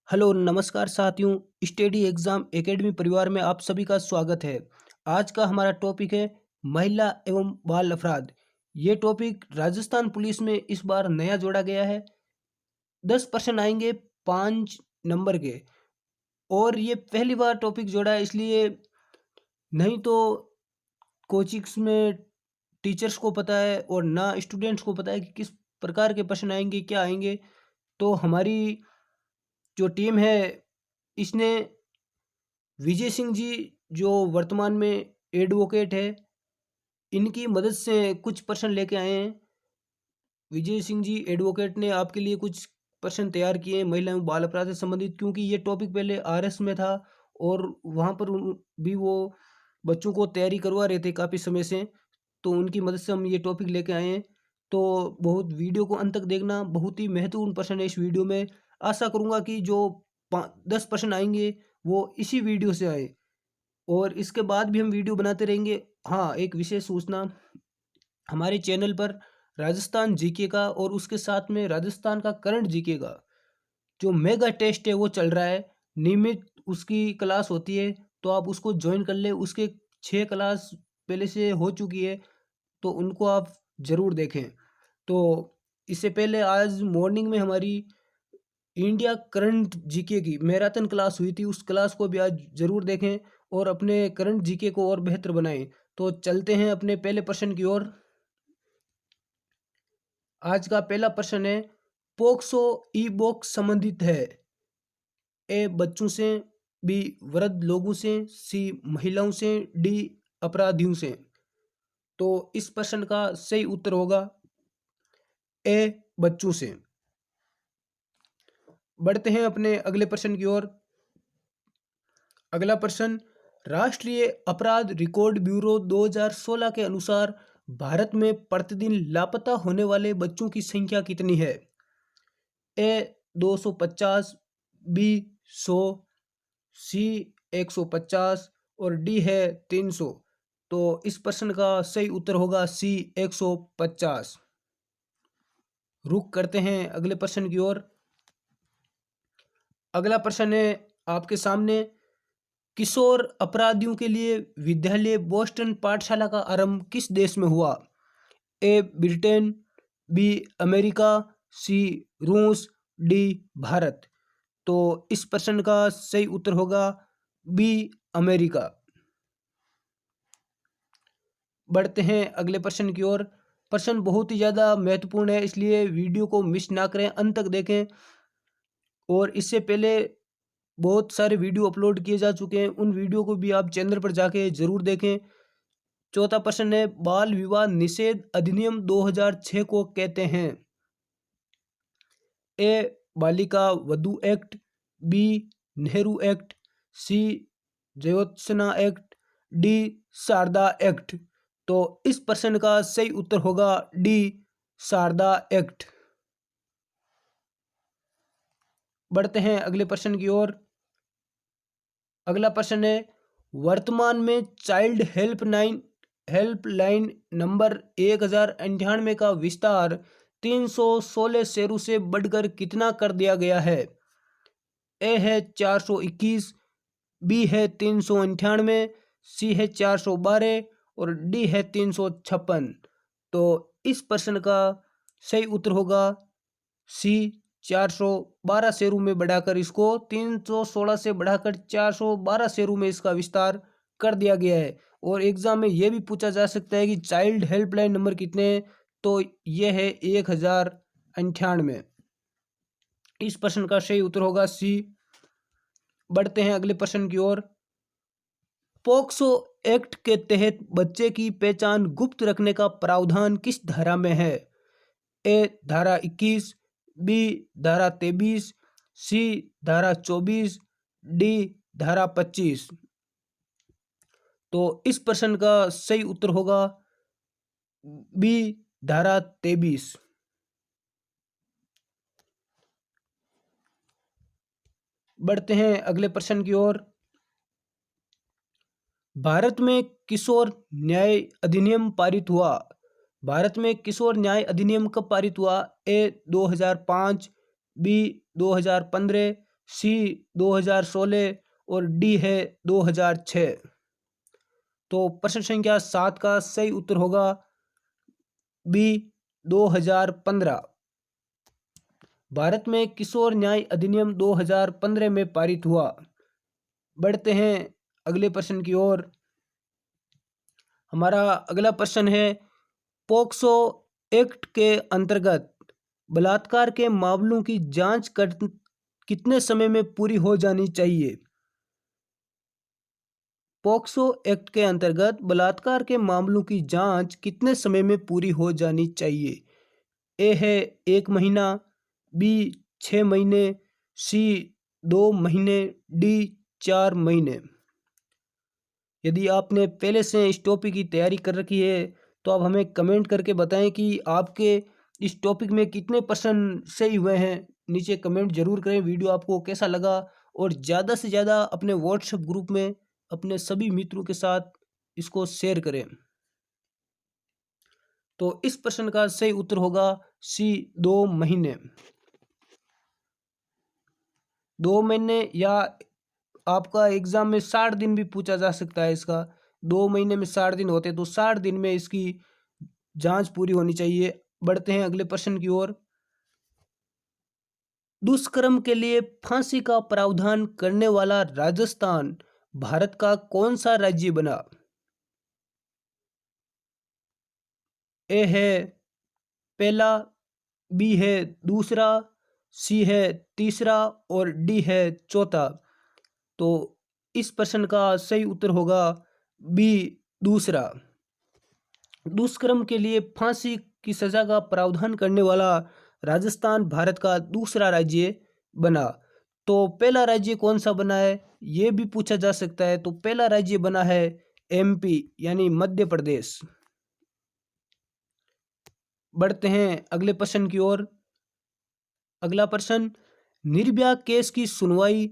Hello नमस्कार साथियों। Study exam academy परिवार में आप सभी का स्वागत है। आज का हमारा टॉपिक है महिला एवं बाल अपराध। ये टॉपिक राजस्थान पुलिस में इस बार नया जोड़ा गया है। 10 प्रश्न आएंगे 5 नंबर के। और ये पहली बार टॉपिक जोड़ा है, इसलिए नहीं तो कोचिंग्स में टीचर्स को पता है और ना स्टूडेंट्स को पता है कि किस प्रकार के प्रश्न आएंगे, क्या आएंगे। तो हमारी जो टीम है इसने विजय सिंह जी, जो वर्तमान में एडवोकेट है, इनकी मदद से कुछ प्रश्न लेके आए हैं। विजय सिंह जी एडवोकेट ने आपके लिए कुछ प्रश्न तैयार किए हैं महिला एवं बाल अपराध से संबंधित, क्योंकि ये टॉपिक पहले आरएस में था और वहाँ पर भी वो बच्चों को तैयारी करवा रहे थे काफ़ी समय से। तो उनकी मदद से हम ये टॉपिक लेके आए हैं। तो बहुत वीडियो को अंत तक देखना, बहुत ही महत्वपूर्ण प्रश्न है इस वीडियो में। आशा करूँगा कि जो 10 प्रश्न आएंगे वो इसी वीडियो से आए और इसके बाद भी हम वीडियो बनाते रहेंगे। हाँ, एक विशेष सूचना, हमारे चैनल पर राजस्थान जीके का और उसके साथ में राजस्थान का करंट जीके का जो मेगा टेस्ट है वो चल रहा है। नियमित उसकी क्लास होती है, तो आप उसको ज्वाइन कर ले। उसके 6 क्लास पहले से हो चुकी है, तो उनको आप ज़रूर देखें। तो इससे पहले आज मॉर्निंग में हमारी इंडिया करंट जीके की मैराथन क्लास हुई थी, उस क्लास को भी आज ज़रूर देखें और अपने करंट जीके को और बेहतर बनाएं। तो चलते हैं अपने पहले प्रश्न की ओर। आज का पहला प्रश्न है, पोक्सो ई बॉक्स संबंधित है। ए बच्चों से, बी वृद्ध लोगों से, सी महिलाओं से, डी अपराधियों से। तो इस प्रश्न का सही उत्तर होगा ए बच्चों से। बढ़ते हैं अपने अगले प्रश्न की ओर। अगला प्रश्न, राष्ट्रीय अपराध रिकॉर्ड ब्यूरो 2016 के अनुसार भारत में प्रतिदिन लापता होने वाले बच्चों की संख्या कितनी है? ए 250, बी 100, सी 150 और डी है 300। तो इस प्रश्न का सही उत्तर होगा सी 150। रुक करते हैं अगले प्रश्न की ओर। अगला प्रश्न है आपके सामने, किशोर अपराधियों के लिए विद्यालय बोस्टन पाठशाला का आरंभ किस देश में हुआ? ए ब्रिटेन, बी अमेरिका, सी रूस, डी भारत। तो इस प्रश्न का सही उत्तर होगा बी अमेरिका। बढ़ते हैं अगले प्रश्न की ओर। प्रश्न बहुत ही ज़्यादा महत्वपूर्ण है, इसलिए वीडियो को मिस ना करें, अंत तक देखें। और इससे पहले बहुत सारे वीडियो अपलोड किए जा चुके हैं, उन वीडियो को भी आप चैनल पर जाके ज़रूर देखें। चौथा प्रश्न है, बाल विवाह निषेध अधिनियम 2006 को कहते हैं? A Balika Vadhu act, B Nehru act, C Jyotsna act, D Sharda act. तो इस प्रश्न का सही उत्तर होगा डी शारदा एक्ट। बढ़ते हैं अगले प्रश्न की ओर। अगला प्रश्न है, वर्तमान में चाइल्ड हेल्पलाइन नंबर 1098 का विस्तार 316 शहरों से बढ़कर कितना कर दिया गया है? ए है 421, बी है 398, सी है 412 और डी है 356। तो इस प्रश्न का सही उत्तर होगा सी 412 शेयरों में बढ़ाकर इसको 316 से बढ़ाकर 412 शेयरों में इसका विस्तार कर दिया गया है। और एग्जाम में यह भी पूछा जा सकता है कि चाइल्ड हेल्पलाइन नंबर कितने हैं, तो यह है 1098। इस प्रश्न का सही उत्तर होगा सी। बढ़ते हैं अगले प्रश्न की ओर। पोक्सो एक्ट के तहत बच्चे की पहचान गुप्त रखने का प्रावधान किस धारा में है? ए धारा 21, बी धारा 23, सी धारा 24, डी धारा 25। तो इस प्रश्न का सही उत्तर होगा बी धारा 23। बढ़ते हैं अगले प्रश्न की ओर। भारत में किशोर न्याय अधिनियम पारित हुआ। भारत में किशोर न्याय अधिनियम कब पारित हुआ? ए 2005, बी 2015, सी 2016 और डी है 2006। तो प्रश्न संख्या 7 का सही उत्तर होगा बी 2015। भारत में किशोर न्याय अधिनियम 2015 में पारित हुआ। बढ़ते हैं अगले प्रश्न की ओर। हमारा अगला प्रश्न है, पोक्सो एक्ट के अंतर्गत बलात्कार के मामलों की जांच कितने समय में पूरी हो जानी चाहिए? पोक्सो एक्ट के अंतर्गत बलात्कार के मामलों की जांच कितने समय में पूरी हो जानी चाहिए? ए है 1 महीना, बी 6 महीने, सी 2 महीने, डी 4 महीने। यदि आपने पहले से इस टॉपिक की तैयारी कर रखी है तो आप हमें कमेंट करके बताएं कि आपके इस टॉपिक में कितने प्रश्न सही हुए हैं। नीचे कमेंट जरूर करें। वीडियो आपको कैसा लगा, और ज़्यादा से ज़्यादा अपने व्हाट्सएप ग्रुप में अपने सभी मित्रों के साथ इसको शेयर करें। तो इस प्रश्न का सही उत्तर होगा सी 2 महीने। 2 महीने, या आपका एग्जाम में 60 दिन भी पूछा जा सकता है इसका। 2 महीने में 60 दिन होते तो 60 दिन में इसकी जांच पूरी होनी चाहिए। बढ़ते हैं अगले प्रश्न की ओर। दुष्कर्म के लिए फांसी का प्रावधान करने वाला राजस्थान भारत का कौन सा राज्य बना? ए है पहला, बी है दूसरा, सी है तीसरा और डी है चौथा। तो इस प्रश्न का सही उत्तर होगा बी दूसरा। दुष्कर्म के लिए फांसी की सजा का प्रावधान करने वाला राजस्थान भारत का दूसरा राज्य बना। तो पहला राज्य कौन सा बना है ये भी पूछा जा सकता है। तो पहला राज्य बना है एमपी यानी मध्य प्रदेश। बढ़ते हैं अगले प्रश्न की ओर। अगला प्रश्न, निर्भया केस की सुनवाई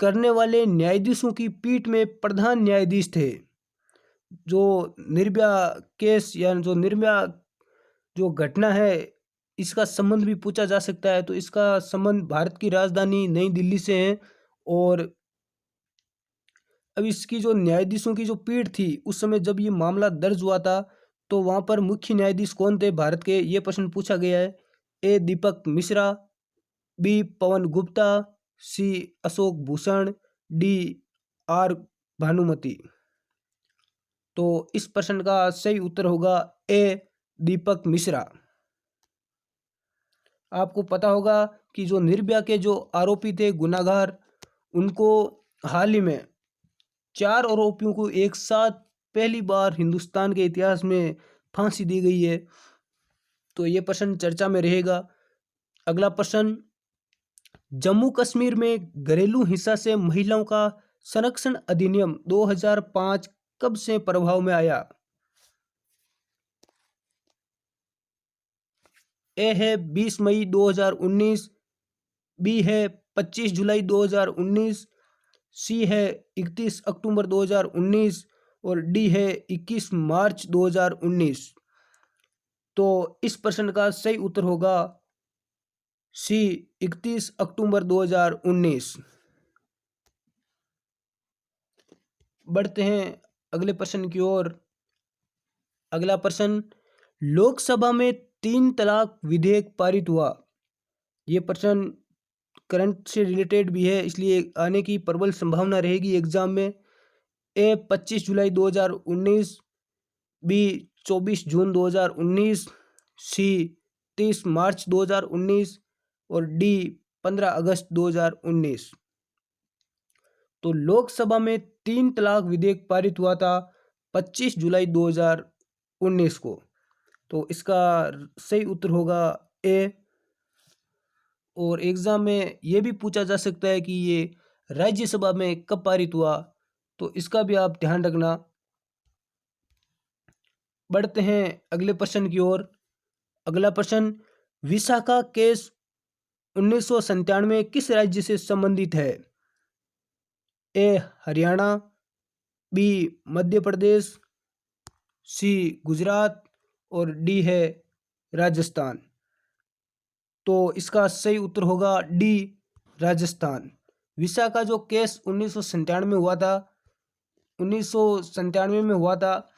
करने वाले न्यायाधीशों की पीठ में प्रधान न्यायाधीश थे। जो निर्भया केस या जो निर्भया जो घटना है इसका संबंध भी पूछा जा सकता है। तो इसका संबंध भारत की राजधानी नई दिल्ली से है। और अब इसकी जो न्यायाधीशों की जो पीठ थी उस समय जब ये मामला दर्ज हुआ था तो वहाँ पर मुख्य न्यायाधीश कौन थे भारत के, ये प्रश्न पूछा गया है। ए दीपक मिश्रा, बी पवन गुप्ता, सी अशोक भूषण, डी आर भानुमति। तो इस प्रश्न का सही उत्तर होगा ए दीपक मिश्रा। आपको पता होगा कि जो निर्भया के जो आरोपी थे गुनाहगार, उनको हाल ही में 4 आरोपियों को एक साथ पहली बार हिंदुस्तान के इतिहास में फांसी दी गई है। तो ये प्रश्न चर्चा में रहेगा। अगला प्रश्न, जम्मू कश्मीर में घरेलू हिंसा से महिलाओं का संरक्षण अधिनियम 2005 कब से प्रभाव में आया? ए है 20 मई 2019, बी है 25 जुलाई 2019, सी है 31 अक्टूबर 2019 और डी है 21 मार्च 2019। तो इस प्रश्न का सही उत्तर होगा सी 31 अक्टूबर 2019। बढ़ते हैं अगले प्रश्न की ओर। अगला प्रश्न, लोकसभा में 3 तलाक विधेयक पारित हुआ। ये प्रश्न करंट से रिलेटेड भी है इसलिए आने की प्रबल संभावना रहेगी एग्जाम में। ए 25 जुलाई 2019, बी 24 जून 2019, सी 30 मार्च 2019 और डी 15 अगस्त 2019। तो लोकसभा में 3 तलाक विधेयक पारित हुआ था 25 जुलाई 2019 को। तो इसका सही उत्तर होगा ए। और एग्जाम में ये भी पूछा जा सकता है कि ये राज्यसभा में कब पारित हुआ, तो इसका भी आप ध्यान रखना। बढ़ते हैं अगले प्रश्न की ओर। अगला प्रश्न, विशाखा केस 1997 किस राज्य से संबंधित है? ए हरियाणा, बी मध्य प्रदेश, सी गुजरात और डी है राजस्थान। तो इसका सही उत्तर होगा डी राजस्थान। विसा का जो केस 1997 हुआ था, 1997 में हुआ था,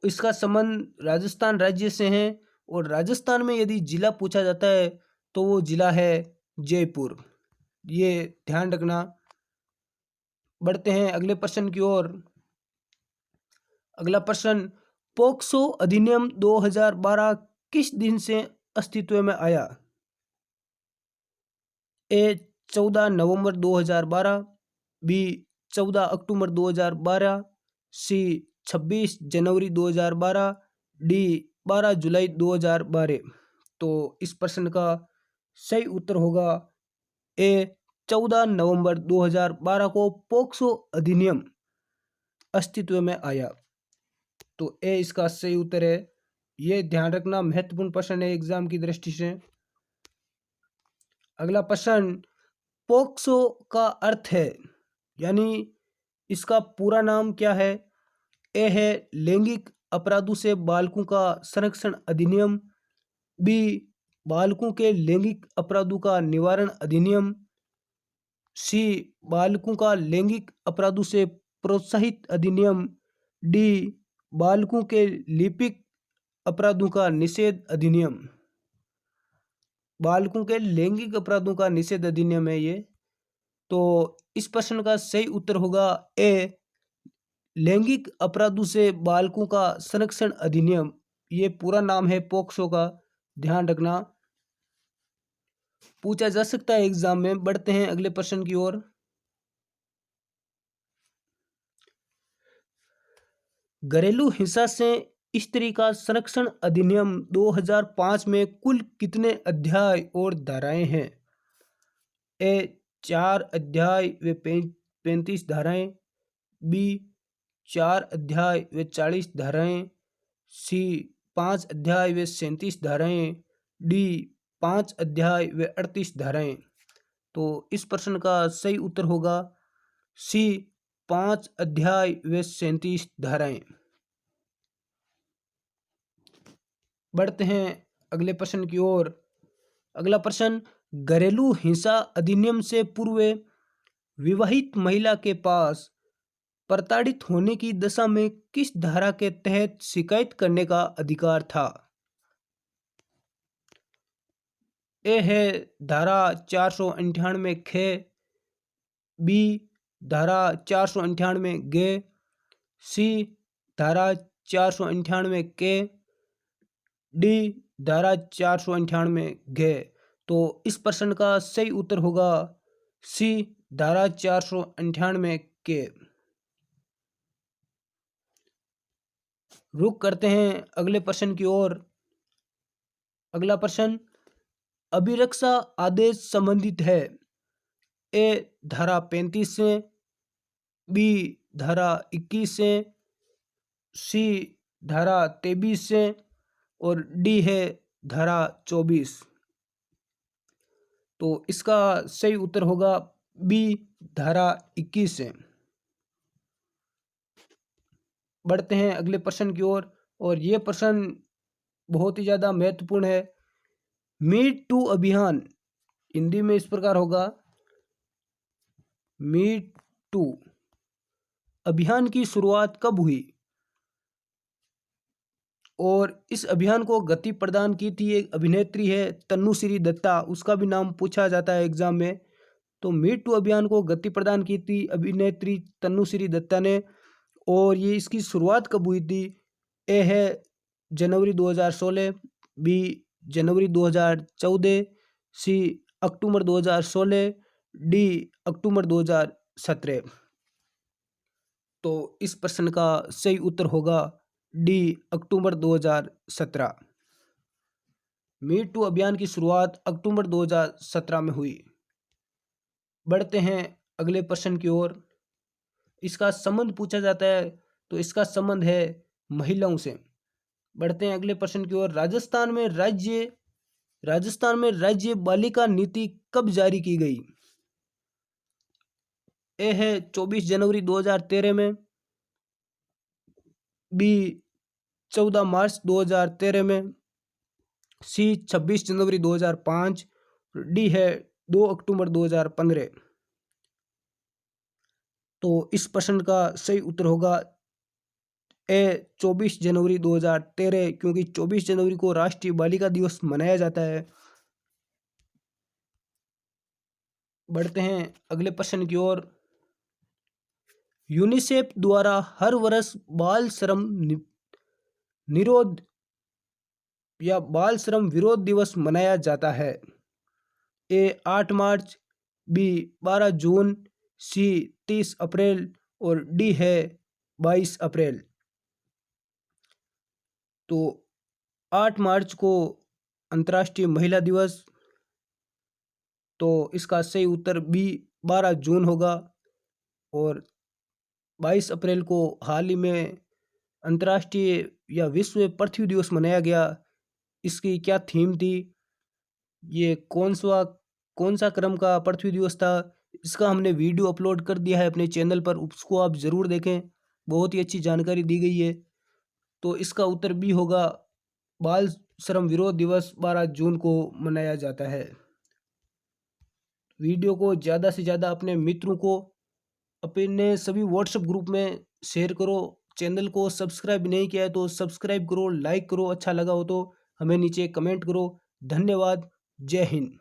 इसका संबंध राजस्थान राज्य से है। और राजस्थान में यदि जिला पूछा जाता है तो वो जिला है जयपुर, ये ध्यान रखना। बढ़ते हैं अगले प्रश्न की ओर। अगला प्रश्न, पोक्सो अधिनियम 2012 किस दिन से अस्तित्व में आया? ए 14 नवंबर 2012, बी 14 अक्टूबर 2012, सी 26 जनवरी 2012, डी 12 जुलाई 2012। तो इस प्रश्न का सही उत्तर होगा ए 14 नवंबर 2012 को पोक्सो अधिनियम अस्तित्व में आया। तो ए इसका सही उत्तर है। ये ध्यान रखना, महत्वपूर्ण प्रश्न है एग्जाम की दृष्टि से। अगला प्रश्न, पोक्सो का अर्थ है, यानी इसका पूरा नाम क्या है? ए है लैंगिक अपराधों से बालकों का संरक्षण अधिनियम, बी बालकों के लैंगिक अपराधों का निवारण अधिनियम, सी बालकों का लैंगिक अपराधों से प्रोत्साहित अधिनियम, डी बालकों के लिपिक अपराधों का निषेध अधिनियम। बालकों के लैंगिक अपराधों का निषेध अधिनियम है ये। तो इस प्रश्न का सही उत्तर होगा ए लैंगिक अपराधों से बालकों का संरक्षण अधिनियम। ये पूरा नाम है पोक्सो का, ध्यान रखना, पूछा जा सकता है एग्जाम में। बढ़ते हैं अगले प्रश्न की ओर। घरेलू हिंसा से स्त्री का संरक्षण अधिनियम 2005 में कुल कितने अध्याय और धाराएं हैं? ए 4 अध्याय व 35 धाराएं, बी 4 अध्याय व 40 धाराएं, सी 5 अध्याय व 37 धाराएं, डी 5 अध्याय व 38 धाराएं। तो इस प्रश्न का सही उत्तर होगा सी 5 अध्याय व 37 धाराएं। बढ़ते हैं अगले प्रश्न की ओर। अगला प्रश्न, घरेलू हिंसा अधिनियम से पूर्व विवाहित महिला के पास प्रताड़ित होने की दशा में किस धारा के तहत शिकायत करने का अधिकार था? ए है धारा 498 खे, बी धारा 498 गे, सी धारा 498 के, डी धारा 498 गे। तो इस प्रश्न का सही उत्तर होगा सी धारा 498 के। रुक करते हैं अगले प्रश्न की ओर। अगला प्रश्न, अभिरक्षा आदेश संबंधित है ए धारा 35 से, बी धारा 21 से, सी धारा 23 से, और डी है धारा 24। तो इसका सही उत्तर होगा बी धारा 21 से। बढ़ते हैं अगले प्रश्न की ओर, और ये प्रश्न बहुत ही ज़्यादा महत्वपूर्ण है। मीट टू अभियान हिंदी में इस प्रकार होगा, मीट टू अभियान की शुरुआत कब हुई और इस अभियान को गति प्रदान की थी एक अभिनेत्री है तनुश्री दत्ता, उसका भी नाम पूछा जाता है एग्जाम में। तो मीट टू अभियान को गति प्रदान की थी अभिनेत्री तनुश्री दत्ता ने। और ये इसकी शुरुआत कब हुई थी? ए है जनवरी 2016, बी जनवरी 2014, सी अक्टूबर 2016, डी अक्टूबर 2017। तो इस प्रश्न का सही उत्तर होगा डी अक्टूबर 2017। मीट टू अभियान की शुरुआत अक्टूबर 2017 में हुई। बढ़ते हैं अगले प्रश्न की ओर। इसका संबंध पूछा जाता है, तो इसका संबंध है महिलाओं से। बढ़ते हैं अगले प्रश्न की ओर। राजस्थान में राज्य बालिका नीति कब जारी की गई? ए है 24 जनवरी 2013 में, बी 14 मार्च 2013 में, सी 26 जनवरी 2005, डी है 2 अक्टूबर 2015। तो इस प्रश्न का सही उत्तर होगा ए 24 जनवरी 2013, क्योंकि 24 जनवरी को राष्ट्रीय बालिका दिवस मनाया जाता है। बढ़ते हैं अगले प्रश्न की ओर। यूनिसेफ द्वारा हर वर्ष बाल श्रम निरोध या बाल श्रम विरोध दिवस मनाया जाता है। ए 8 मार्च, बी 12 जून, सी 30 अप्रैल और डी है 22 अप्रैल। तो 8 मार्च को अंतर्राष्ट्रीय महिला दिवस, तो इसका सही उत्तर बी 12 जून होगा। और 22 अप्रैल को हाल ही में अंतर्राष्ट्रीय या विश्व पृथ्वी दिवस मनाया गया। इसकी क्या थीम थी, ये कौन सा क्रम का पृथ्वी दिवस था, इसका हमने वीडियो अपलोड कर दिया है अपने चैनल पर, उसको आप ज़रूर देखें, बहुत ही अच्छी जानकारी दी गई है। तो इसका उत्तर बी होगा, बाल श्रम विरोध दिवस 12 जून को मनाया जाता है। वीडियो को ज़्यादा से ज़्यादा अपने मित्रों को, अपने सभी व्हाट्सएप ग्रुप में शेयर करो। चैनल को सब्सक्राइब नहीं किया है तो सब्सक्राइब करो, लाइक करो, अच्छा लगा हो तो हमें नीचे कमेंट करो। धन्यवाद। जय हिंद।